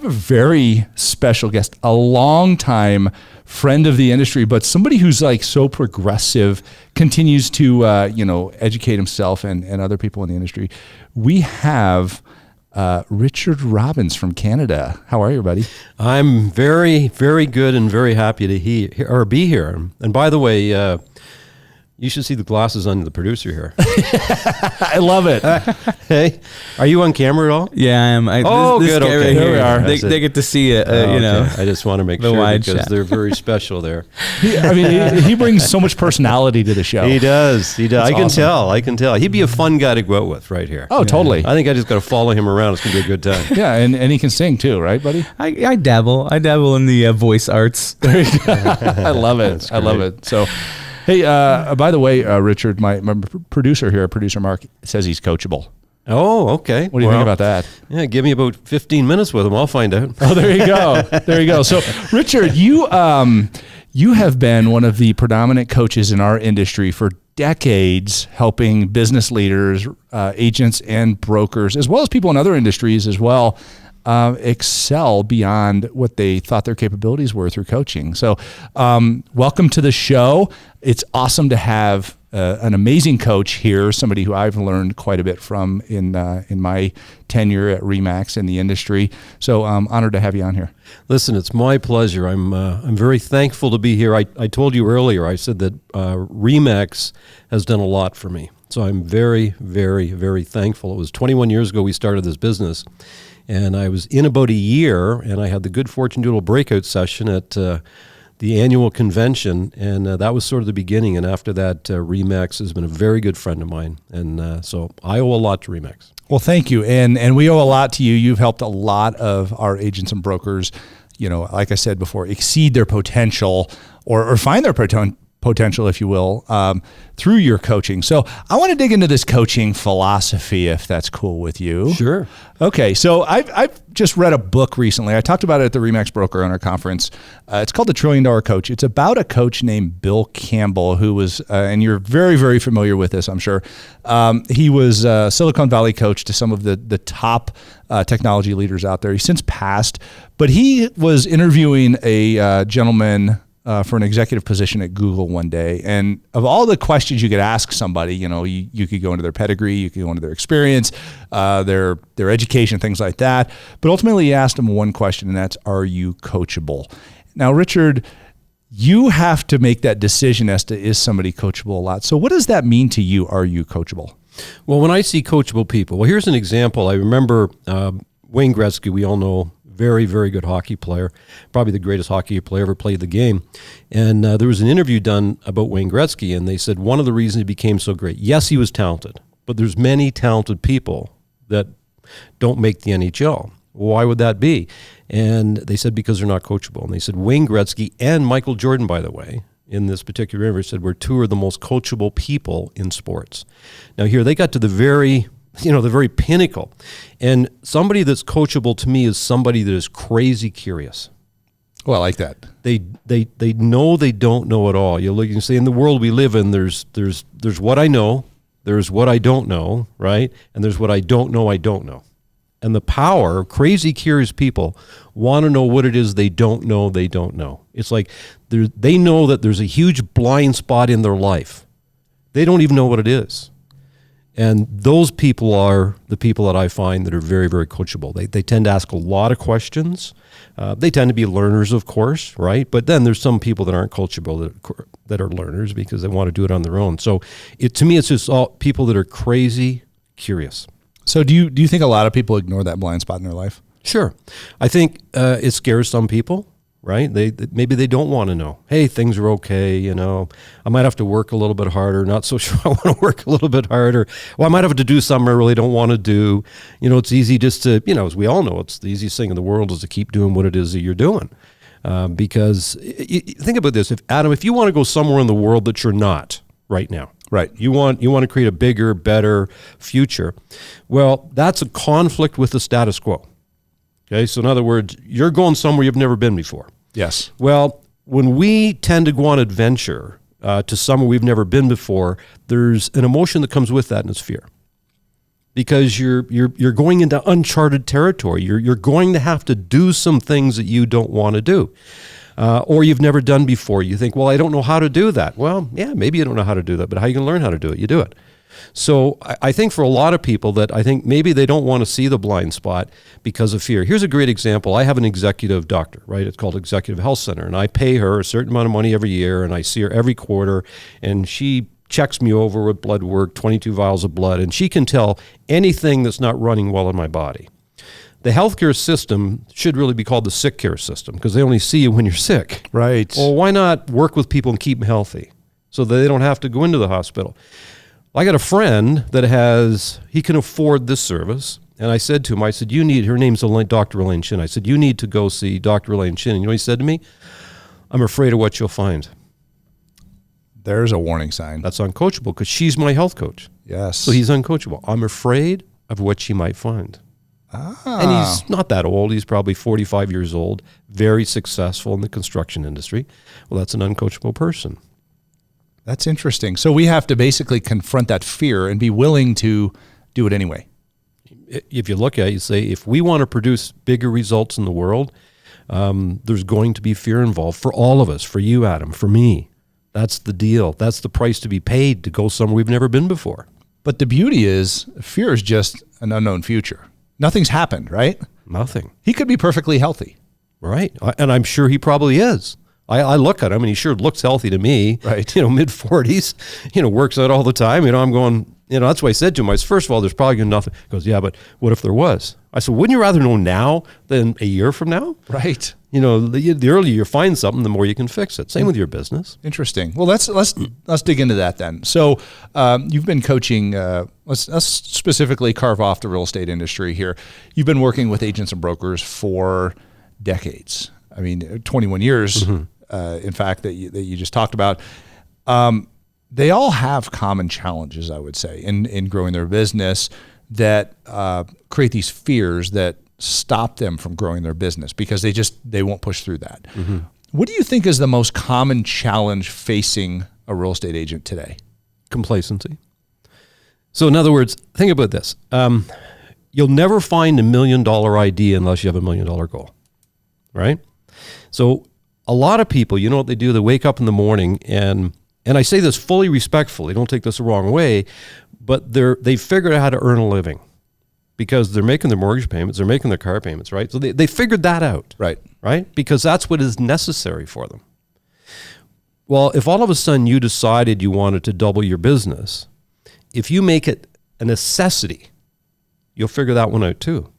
a very special guest, a longtime friend of the industry, but somebody who's like so progressive, continues to, educate himself and other people in the industry. We have Richard Robbins from Canada. How are you, buddy? I'm very, very good and very happy to be here. And by the way, you should see the glasses on the producer here. I love it. Hey, are you on camera at all? Yeah, I am. This good. guy Okay, right here here, we are. They get to see it. I just want to make the sure wide because shot. they're very special there. He brings so much personality to the show. He does. That's I can awesome. tell. I can tell. He'd be a fun guy to go out with right here. Oh, totally. I think I just got to follow him around. It's going to be a good time. Yeah, and he can sing too, right, buddy? I dabble. I dabble in the voice arts. I love it. I love it. So, hey, by the way, Richard, my producer here, producer Mark, says he's coachable. Oh, okay. What do you think about that? Yeah, give me about 15 minutes with him. I'll find out. Oh, there you go. There you go. So, Richard, you have been one of the predominant coaches in our industry for decades, helping business leaders, agents, and brokers, as well as people in other industries as well, excel beyond what they thought their capabilities were through coaching. So, welcome to the show. It's awesome to have an amazing coach here, somebody who I've learned quite a bit from in my tenure at RE/MAX in the industry. So I'm honored to have you on here. Listen, it's my pleasure. I'm very thankful to be here. I told you earlier, I said that RE/MAX has done a lot for me. So I'm very, very, very thankful. It was 21 years ago we started this business, and I was in about a year, and I had the good fortune to do a little breakout session at the annual convention, and that was sort of the beginning. And after that, RE/MAX has been a very good friend of mine, and so I owe a lot to RE/MAX. Well, thank you, and we owe a lot to you. You've helped a lot of our agents and brokers, like I said before, exceed their potential or find their potential, if you will, through your coaching. So I want to dig into this coaching philosophy, if that's cool with you. Sure. Okay, so I've just read a book recently. I talked about it at the RE/MAX Broker on our conference. It's called The $1 Trillion Coach. It's about a coach named Bill Campbell, who was, and you're very, very familiar with this, I'm sure. He was a Silicon Valley coach to some of the top technology leaders out there. He's since passed, but he was interviewing a gentleman for an executive position at Google one day. And of all the questions you could ask somebody, you could go into their pedigree, you could go into their experience, their education, things like that. But ultimately he asked him one question, and that's, are you coachable? Now, Richard, you have to make that decision as to, is somebody coachable a lot? So what does that mean to you? Are you coachable? Well, when I see coachable people, well, here's an example. I remember Wayne Gretzky, we all know, very, very good hockey player, probably the greatest hockey player ever played the game. And there was an interview done about Wayne Gretzky, and they said one of the reasons he became so great, yes, he was talented, but there's many talented people that don't make the NHL. Why would that be? And they said because they're not coachable. And they said Wayne Gretzky and Michael Jordan, by the way, in this particular interview, said we're two of the most coachable people in sports. Now here, they got to the very pinnacle. And somebody that's coachable to me is somebody that is crazy curious. Well, I like that. They know they don't know it all. You can say in the world we live in, there's what I know, there's what I don't know, right? And there's what I don't know. And the power of crazy curious people want to know what it is they don't know. It's like they know that there's a huge blind spot in their life. They don't even know what it is. And those people are the people that I find that are very, very coachable. They tend to ask a lot of questions. They tend to be learners, of course, right? But then there's some people that aren't coachable that are learners because they want to do it on their own. So to me, it's just all people that are crazy curious. So do you think a lot of people ignore that blind spot in their life? Sure. I think it scares some people, right? Maybe they don't want to know. Hey, things are okay, I might have to work a little bit harder. Not so sure I want to work a little bit harder. Well, I might have to do something I really don't want to do. It's easy just to, as we all know, it's the easiest thing in the world is to keep doing what it is that you're doing. Because think about this. If you want to go somewhere in the world that you're not right now, right? You want to create a bigger, better future. Well, that's a conflict with the status quo. Okay, so in other words, you're going somewhere you've never been before. Yes. Well, when we tend to go on adventure to somewhere we've never been before, there's an emotion that comes with that, and it's fear. because you're going into uncharted territory. You're going to have to do some things that you don't want to do. Or you've never done before. You think, well, I don't know how to do that. Well, yeah, maybe you don't know how to do that, but how you can learn how to do it? You do it. So I think for a lot of people that I think maybe they don't want to see the blind spot because of fear. Here's a great example. I have an executive doctor, right? It's called Executive Health Center, and I pay her a certain amount of money every year, and I see her every quarter, and she checks me over with blood work, 22 vials of blood, and she can tell anything that's not running well in my body. The healthcare system should really be called the sick care system because they only see you when you're sick. Right. Well, why not work with people and keep them healthy so that they don't have to go into the hospital? I got a friend that he can afford this service. And I said to him, I said, her name's Dr. Elaine Shin. I said, you need to go see Dr. Elaine Shin. And you know what he said to me? I'm afraid of what you'll find. There's a warning sign. That's uncoachable because she's my health coach. Yes. So he's uncoachable. I'm afraid of what she might find. And he's not that old. He's probably 45 years old, very successful in the construction industry. Well, that's an uncoachable person. That's interesting. So we have to basically confront that fear and be willing to do it anyway. If you look at it, you say, if we want to produce bigger results in the world, there's going to be fear involved for all of us, for you, Adam, for me. That's the deal. That's the price to be paid to go somewhere we've never been before. But the beauty is, fear is just an unknown future. Nothing's happened, right? Nothing. He could be perfectly healthy. Right. And I'm sure he probably is. I look at him and he sure looks healthy to me. Right. Mid-40s, works out all the time. I'm going, that's what I said to him. I said, first of all, there's probably nothing. He goes, yeah, but what if there was? I said, wouldn't you rather know now than a year from now? Right. The earlier you find something, the more you can fix it. Same with your business. Interesting. Well, let's dig into that then. So you've been coaching, let's specifically carve off the real estate industry here. You've been working with agents and brokers for decades. 21 years, in fact, that you just talked about. They all have common challenges, I would say, in growing their business that create these fears that stop them from growing their business because they won't push through that. Mm-hmm. What do you think is the most common challenge facing a real estate agent today? Complacency. So in other words, think about this. You'll never find $1 million idea unless you have $1 million goal, right? So a lot of people, you know what they do? They wake up in the morning and I say this fully respectfully, don't take this the wrong way, but they've figured out how to earn a living because they're making their mortgage payments, they're making their car payments, right? So they figured that out, right? Because that's what is necessary for them. Well, if all of a sudden you decided you wanted to double your business, if you make it a necessity, you'll figure that one out too.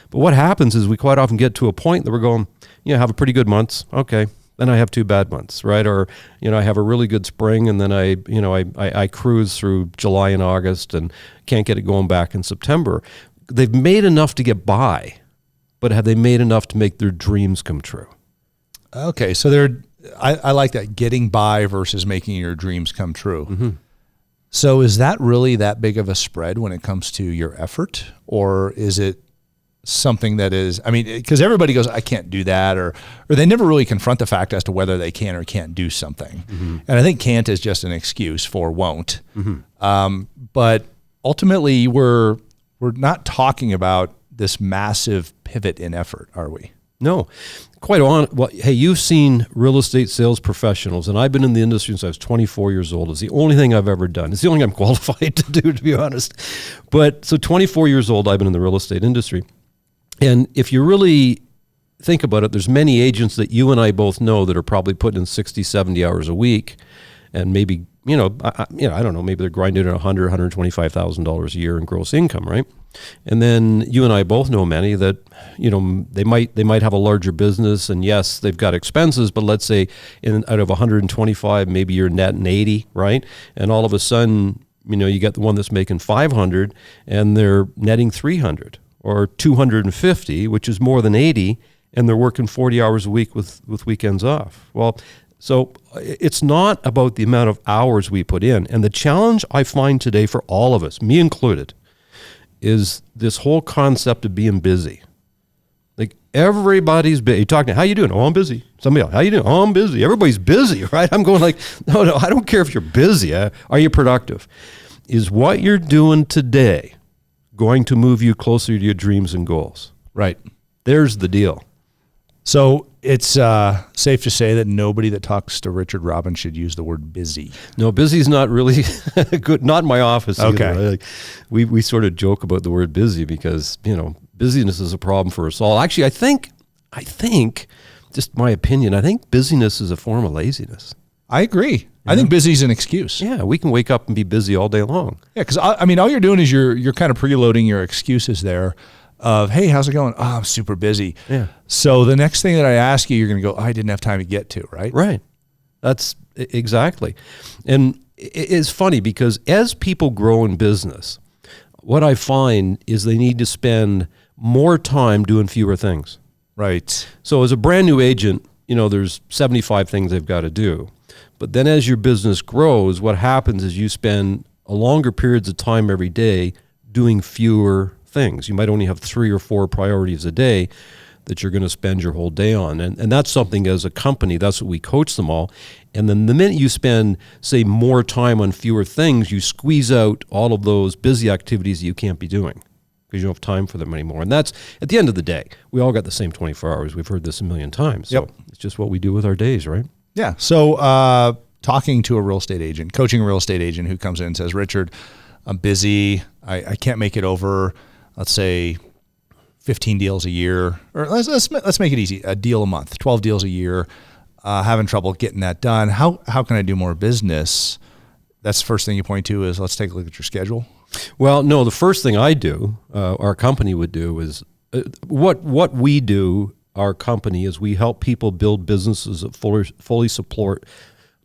But what happens is we quite often get to a point that we're going, have a pretty good month. Okay. Then I have 2 bad months, right? Or, I have a really good spring and then I cruise through July and August and can't get it going back in September. They've made enough to get by, but have they made enough to make their dreams come true? Okay. So I like that, getting by versus making your dreams come true. Mm-hmm. So is that really that big of a spread when it comes to your effort, or is it something that is, because everybody goes, I can't do that, or they never really confront the fact as to whether they can or can't do something. Mm-hmm. And I think can't is just an excuse for won't. Mm-hmm. But ultimately, we're not talking about this massive pivot in effort, are we? No. Well, hey, you've seen real estate sales professionals, and I've been in the industry since I was 24 years old. It's the only thing I've ever done. It's the only thing I'm qualified to do, to be honest. But so 24 years old, I've been in the real estate industry. And if you really think about it, there's many agents that you and I both know that are probably putting in 60, 70 hours a week. And maybe, I don't know, maybe they're grinding at $100,000, $125,000 a year in gross income, right? And then you and I both know many that, they might have a larger business, and yes, they've got expenses, but let's say out of 125, maybe you're netting 80, right? And all of a sudden, you get the one that's making 500 and they're netting 300 or 250, which is more than 80, and they're working 40 hours a week with weekends off. Well, so it's not about the amount of hours we put in. And the challenge I find today for all of us, me included, is this whole concept of being busy. Like everybody's busy. You're talking, how you doing? Oh, I'm busy. Somebody else, how you doing? Oh, I'm busy. Everybody's busy, right? I'm going like, no, I don't care if you're busy. Are you productive? Is what you're doing today going to move you closer to your dreams and goals. Right. There's the deal. So it's safe to say that nobody that talks to Richard Robbins should use the word busy. No, busy's not really good. Not in my office. Okay. Either. Like, we sort of joke about the word busy because, busyness is a problem for us all. Actually, I think, just my opinion, I think busyness is a form of laziness. I agree. I think busy is an excuse. Yeah, we can wake up and be busy all day long. Yeah, because all you're doing is you're kind of preloading your excuses there of, hey, how's it going? Oh, I'm super busy. Yeah. So the next thing that I ask you, you're going to go, I didn't have time to get to, right? Right. That's exactly. And it's funny because as people grow in business, what I find is they need to spend more time doing fewer things. Right. So as a brand new agent, there's 75 things they've got to do. But then as your business grows, what happens is you spend a longer periods of time every day doing fewer things. You might only have 3 or 4 priorities a day that you're going to spend your whole day on. And that's something as a company, that's what we coach them all. And then the minute you spend, say, more time on fewer things, you squeeze out all of those busy activities that you can't be doing because you don't have time for them anymore. And that's, at the end of the day, we all got the same 24 hours. We've heard this a million times. So it's just what we do with our days, right? Yeah. So talking to a real estate agent, coaching a real estate agent who comes in and says, Richard, I'm busy. I can't make it over, let's say, 15 deals a year, or let's make it easy, a deal a month, 12 deals a year, having trouble getting that done. How can I do more business? That's the first thing you point to is let's take a look at your schedule. Well, no, the first thing I do, our company would do is what we do, our company, is we help people build businesses that fully support.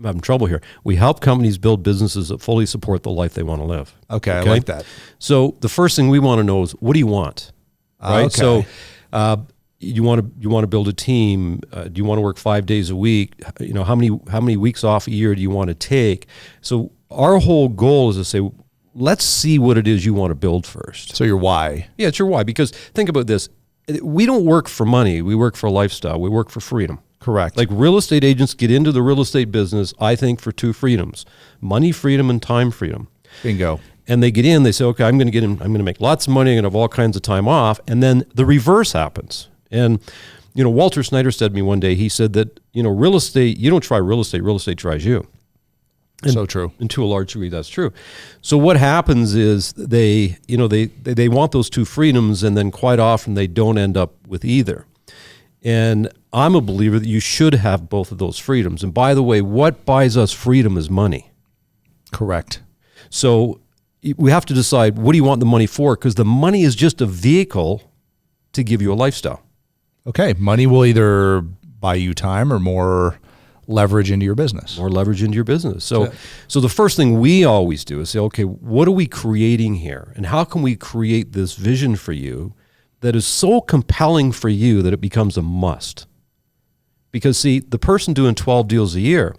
I'm having trouble here. We help companies build businesses that fully support the life they want to live. Okay, I like that. So the first thing we want to know is, what do you want? Right. Okay. So you want to build a team. Do you want to work 5 days a week? How many weeks off a year do you want to take? So our whole goal is to say, let's see what it is you want to build first. So your why. Yeah, it's your why. Because think about this. We don't work for money. We work for lifestyle. We work for freedom. Correct. Like real estate agents get into the real estate business, I think, for 2 freedoms: money freedom and time freedom. Bingo. And they get in, they say, okay, I'm going to get in, I'm going to make lots of money, I'm going to have all kinds of time off. And then the reverse happens. And, Walter Snyder said to me one day, he said that, real estate, you don't try real estate tries you. And, so true. And to a large degree, that's true. So what happens is they want those 2 freedoms, and then quite often they don't end up with either. And I'm a believer that you should have both of those freedoms. And by the way, what buys us freedom is money. Correct. So we have to decide, what do you want the money for? Because the money is just a vehicle to give you a lifestyle. Okay. Money will either buy you time or more leverage into your business. More leverage into your business. So the first thing we always do is say, okay, what are we creating here? And how can we create this vision for you that is so compelling for you that it becomes a must? Because see, the person doing 12 deals a year,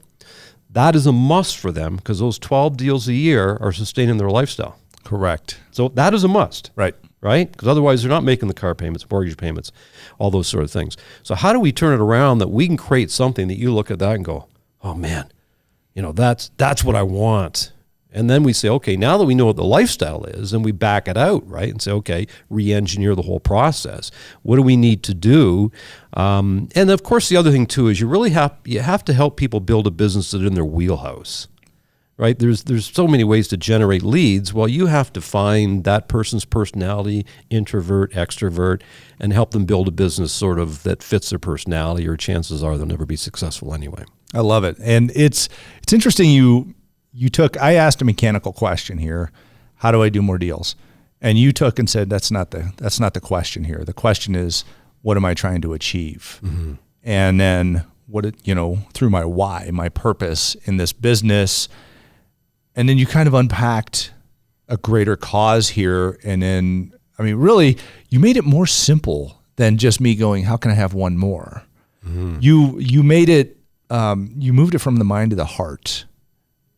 that is a must for them because those 12 deals a year are sustaining their lifestyle. Correct. So that is a must. Right. Right? Because otherwise they're not making the car payments, mortgage payments, all those sort of things. So how do we turn it around that we can create something that you look at that and go, oh man, that's what I want. And then we say, okay, now that we know what the lifestyle is, and we back it out, right? And say, okay, re-engineer the whole process. What do we need to do? And of course, the other thing too is you have to help people build a business that's in their wheelhouse, right? There's so many ways to generate leads. Well, you have to find that person's personality, introvert, extrovert, and help them build a business sort of that fits their personality, or chances are they'll never be successful anyway. I love it. And it's interesting I asked a mechanical question here. How do I do more deals? And you took and said, that's not the question here. The question is, what am I trying to achieve? Mm-hmm. And then through my why, my purpose in this business. And then you kind of unpacked a greater cause here. And then, really, you made it more simple than just me going, how can I have one more? Mm-hmm. You made it, you moved it from the mind to the heart.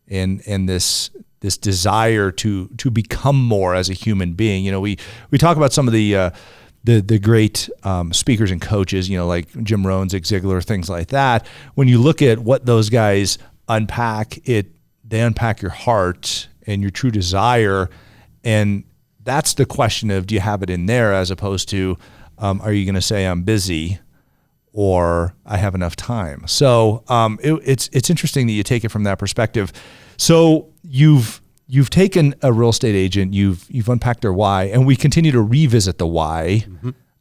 And this desire to become more as a human being. We talk about some of the great speakers and coaches, like Jim Rohn, Zig Ziglar, things like that. When you look at what those guys unpack, they unpack your heart and your true desire, and that's the question of, do you have it in there, as opposed to, are you going to say I'm busy or I have enough time? So it's interesting that you take it from that perspective. So you've taken a real estate agent, you've unpacked their why, and we continue to revisit the why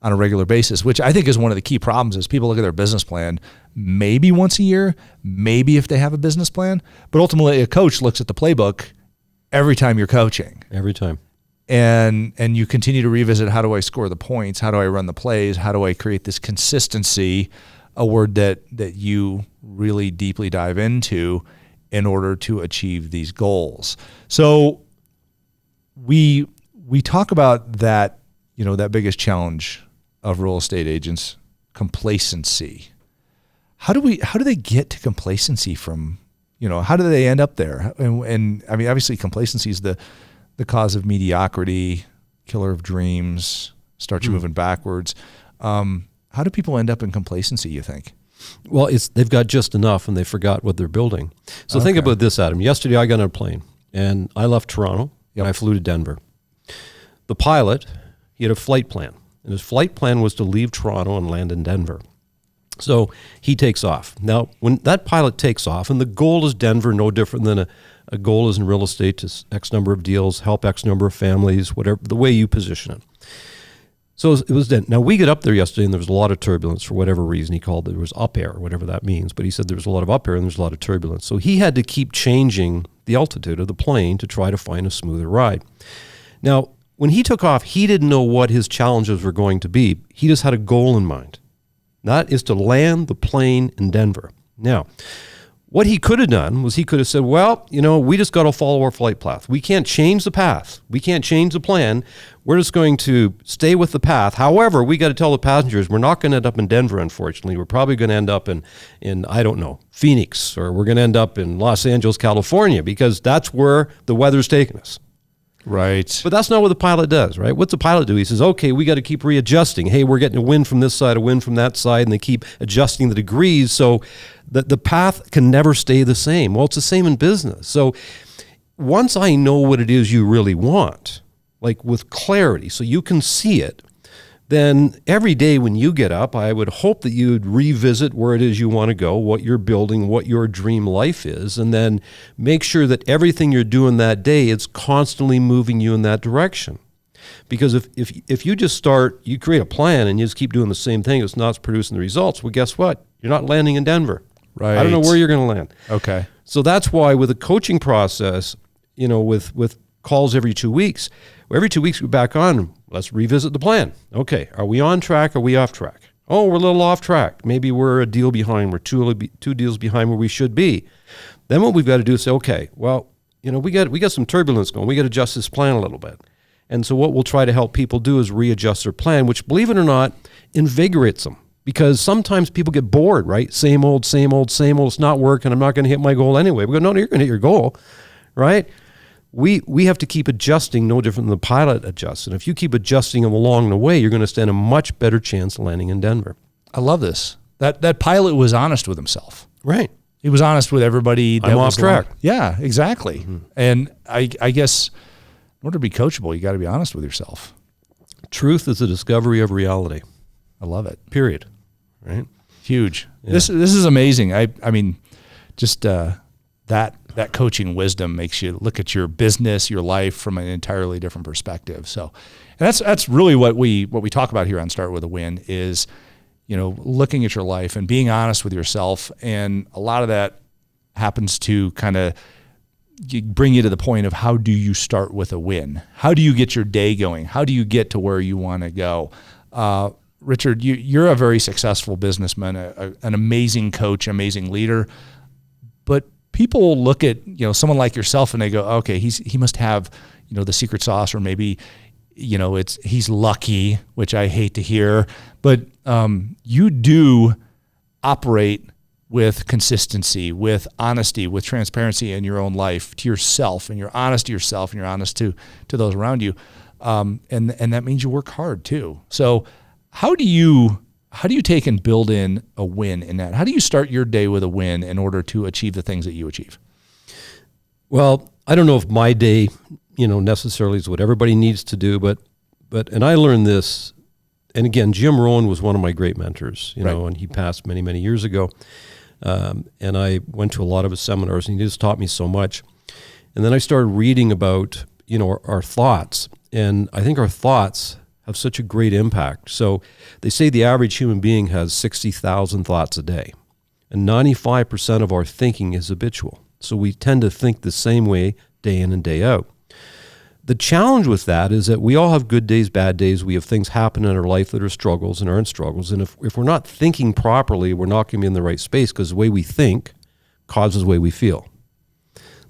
on a regular basis, which I think is one of the key problems. Is people look at their business plan maybe once a year, maybe if they have a business plan, but ultimately a coach looks at the playbook every time you're coaching. Every time. And you continue to revisit, how do I score the points? How do I run the plays? How do I create this consistency, a word that you really deeply dive into in order to achieve these goals. So we talk about that, that biggest challenge of real estate agents, complacency. How do they get to complacency from, how do they end up there? And I mean, obviously complacency is the cause of mediocrity, killer of dreams, starts you moving backwards. How do people end up in complacency, you think? Well, they've got just enough and they forgot what they're building. So think about this, Adam. Yesterday I got on a plane and I left Toronto and I flew to Denver. The pilot, he had a flight plan, and his flight plan was to leave Toronto and land in Denver. So he takes off. Now, when that pilot takes off, and the goal is Denver, no different than a goal is in real estate, to X number of deals, help X number of families, whatever, the way you position it. So it was then. Now, we get up there yesterday, and there was a lot of turbulence for whatever reason. He called it, there was up air, whatever that means. But he said there was a lot of up air and there's a lot of turbulence. So he had to keep changing the altitude of the plane to try to find a smoother ride. Now, when he took off, he didn't know what his challenges were going to be. He just had a goal in mind. That is to land the plane in Denver. Now, what he could have done was he could have said, well, we just got to follow our flight path. We can't change the path. We can't change the plan. We're just going to stay with the path. However, we got to tell the passengers we're not going to end up in Denver, unfortunately. We're probably going to end up in I don't know, Phoenix, or we're going to end up in Los Angeles, California, because that's where the weather's taking us. Right. But that's not what the pilot does, right? What's the pilot do? He says, okay, we got to keep readjusting. Hey, we're getting a wind from this side, a wind from that side, and they keep adjusting the degrees so that the path can never stay the same. Well, it's the same in business. So once I know what it is you really want, like with clarity, so you can see it, then every day when you get up, I would hope that you'd revisit where it is you want to go, what you're building, what your dream life is, and then make sure that everything you're doing that day is constantly moving you in that direction. Because if you just you create a plan and you just keep doing the same thing, it's not producing the results, well, guess what? You're not landing in Denver. Right. I don't know where you're going to land. Okay. So that's why with a coaching process, with calls every 2 weeks, every 2 weeks we're back on, let's revisit the plan. Okay, are we on track? Are we off track? Oh, we're a little off track. Maybe we're a deal behind. We're two deals behind where we should be. Then what we've got to do is say, okay, well, we got some turbulence going. We got to adjust this plan a little bit. And so what we'll try to help people do is readjust their plan, which, believe it or not, invigorates them. Because sometimes people get bored, right? Same old, same old, same old. It's not working. I'm not going to hit my goal anyway. We go, no, you're going to hit your goal, right? We have to keep adjusting, no different than the pilot adjusts. And if you keep adjusting them along the way, you're going to stand a much better chance of landing in Denver. I love this. That pilot was honest with himself. Right. He was honest with everybody. I'm off track. Yeah, exactly. Mm-hmm. And I guess in order to be coachable, you got to be honest with yourself. Truth is the discovery of reality. I love it. Period. Right? Huge. Yeah. This is amazing. I mean, just that coaching wisdom makes you look at your business, your life from an entirely different perspective. So, and that's really what we talk about here on Start With a Win is, looking at your life and being honest with yourself. And a lot of that happens to kind of bring you to the point of, how do you start with a win? How do you get your day going? How do you get to where you want to go? Richard, you're a very successful businessman, an amazing coach, amazing leader, but people look at someone like yourself and they go, okay, he must have the secret sauce, or maybe he's lucky, which I hate to hear, but you do operate with consistency, with honesty, with transparency in your own life to yourself, and you're honest to yourself and you're honest to those around you, and that means you work hard too. So how do you take and build in a win in that? How do you start your day with a win in order to achieve the things that you achieve? Well, I don't know if my day necessarily is what everybody needs to do, but and I learned this, and again, Jim Rohn was one of my great mentors, and he passed many, many years ago. And I went to a lot of his seminars, and he just taught me so much. And then I started reading about, our thoughts, and I think our thoughts have such a great impact. So they say the average human being has 60,000 thoughts a day, and 95% of our thinking is habitual. So we tend to think the same way day in and day out. The challenge with that is that we all have good days, bad days. We have things happen in our life that are struggles and aren't struggles. And if we're not thinking properly, we're not going to be in the right space, because the way we think causes the way we feel.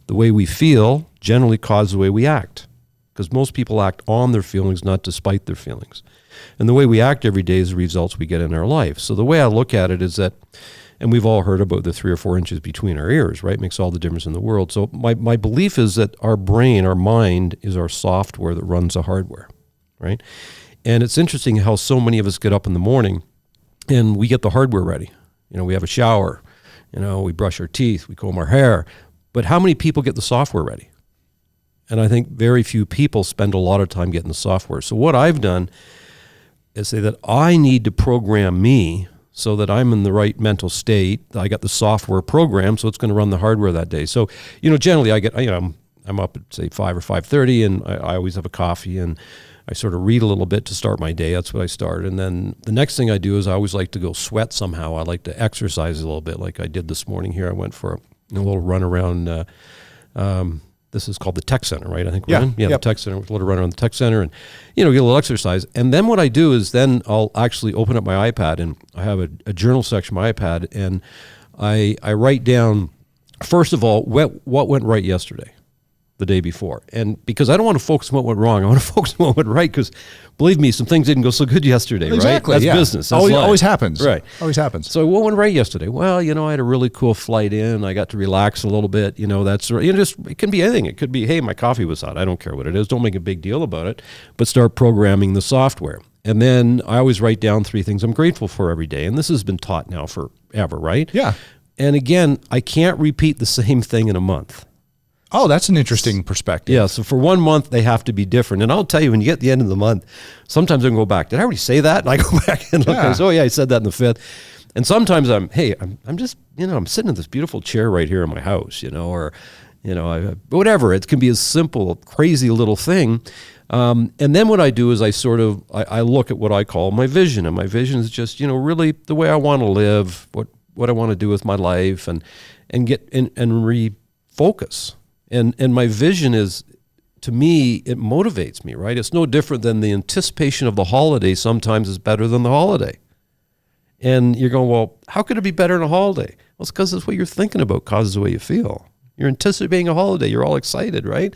The way we feel generally causes the way we act, because most people act on their feelings, not despite their feelings. And the way we act every day is the results we get in our life. So the way I look at it is that, and we've all heard about the 3 or 4 inches between our ears, right? Makes all the difference in the world. So my belief is that our brain, our mind, is our software that runs the hardware, right? And it's interesting how so many of us get up in the morning and we get the hardware ready. We have a shower, we brush our teeth, we comb our hair. But how many people get the software ready? And I think very few people spend a lot of time getting the software. So what I've done is say that I need to program me so that I'm in the right mental state. I got the software program, so it's going to run the hardware that day. So, generally I get, I'm up at say 5 or 5:30, and I always have a coffee, and I sort of read a little bit to start my day. That's what I start. And then the next thing I do is I always like to go sweat somehow. I like to exercise a little bit, like I did this morning here. I went for a little run around, this is called the Tech Center, right? I think we're in? Yeah, the Tech Center. A little run around the Tech Center and, get a little exercise. And then what I do is then I'll actually open up my iPad, and I have a journal section on my iPad, and I write down, first of all, what went right yesterday, the day before. And because I don't want to focus on what went wrong, I want to focus on what went right, because believe me, some things didn't go so good yesterday, exactly, right? That's business. That's always happens. Right. Always happens. So what went right yesterday? Well, I had a really cool flight in. I got to relax a little bit. That's just, it can be anything. It could be, hey, my coffee was hot. I don't care what it is. Don't make a big deal about it, but start programming the software. And then I always write down 3 things I'm grateful for every day. And this has been taught now forever, right? Yeah. And again, I can't repeat the same thing in a month. Oh, that's an interesting perspective. Yeah, so for 1 month, they have to be different. And I'll tell you, when you get to the end of the month, sometimes I can go back. Did I already say that? And I go back and look, and I said that in the 5th. And sometimes I'm just, I'm sitting in this beautiful chair right here in my house, or, whatever. It can be a simple, crazy little thing. And then what I do is I look at what I call my vision. And my vision is just, really the way I want to live, what I want to do with my life, and get and refocus. And my vision is, to me, it motivates me, right? It's no different than the anticipation of the holiday sometimes is better than the holiday. And you're going, well, how could it be better than a holiday? Well, it's because it's what you're thinking about causes the way you feel. You're anticipating a holiday. You're all excited, right?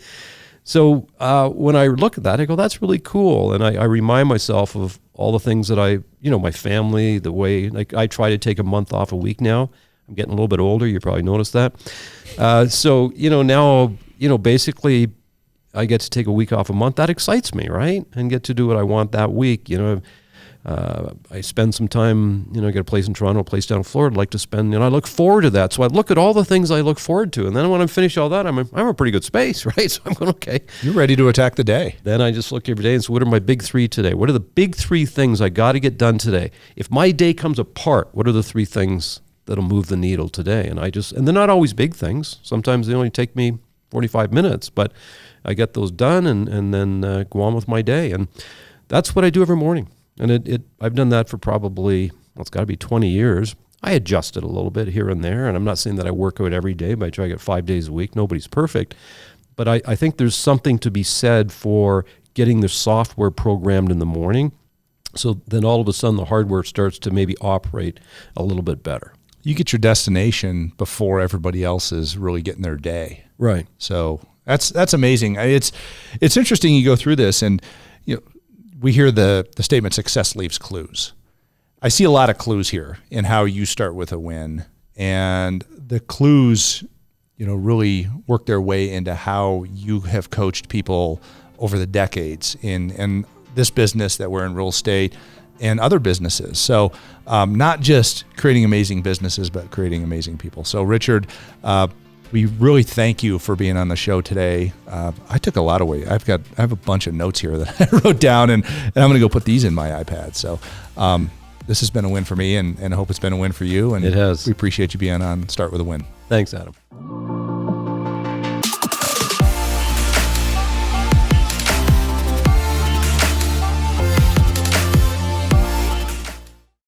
So when I look at that, I go, that's really cool. And I remind myself of all the things that my family, the way, like I try to take a month off a week now. I'm getting a little bit older. You probably noticed that. So, now, basically I get to take a week off a month. That excites me, right? And get to do what I want that week. I spend some time, I get a place in Toronto, a place down in Florida. I'd like to spend, I look forward to that. So I look at all the things I look forward to. And then when I'm finished all that, I'm a pretty good space, right? So I'm going, okay. You're ready to attack the day. Then I just look every day and say, what are my big 3 today? What are the big 3 things I got to get done today? If my day comes apart, what are the 3 things that'll move the needle today? And they're not always big things. Sometimes they only take me 45 minutes, but I get those done and then go on with my day. And that's what I do every morning. And I've done that for probably, it's got to be 20 years. I adjust it a little bit here and there, and I'm not saying that I work out every day, but I try to get 5 days a week. Nobody's perfect. But I think there's something to be said for getting the software programmed in the morning, so then all of a sudden the hardware starts to maybe operate a little bit better. You get your destination before everybody else is really getting their day. Right. So that's amazing. It's interesting you go through this, and we hear the statement, success leaves clues. I see a lot of clues here in how you start with a win, and the clues, really work their way into how you have coached people over the decades in this business that we're in, real estate, and other businesses. So not just creating amazing businesses, but creating amazing people. So Richard, we really thank you for being on the show today. I took a lot away. I have a bunch of notes here that I wrote down, and I'm going to go put these in my iPad. So this has been a win for me, and I hope it's been a win for you. And it has. We appreciate you being on Start With a Win. Thanks, Adam.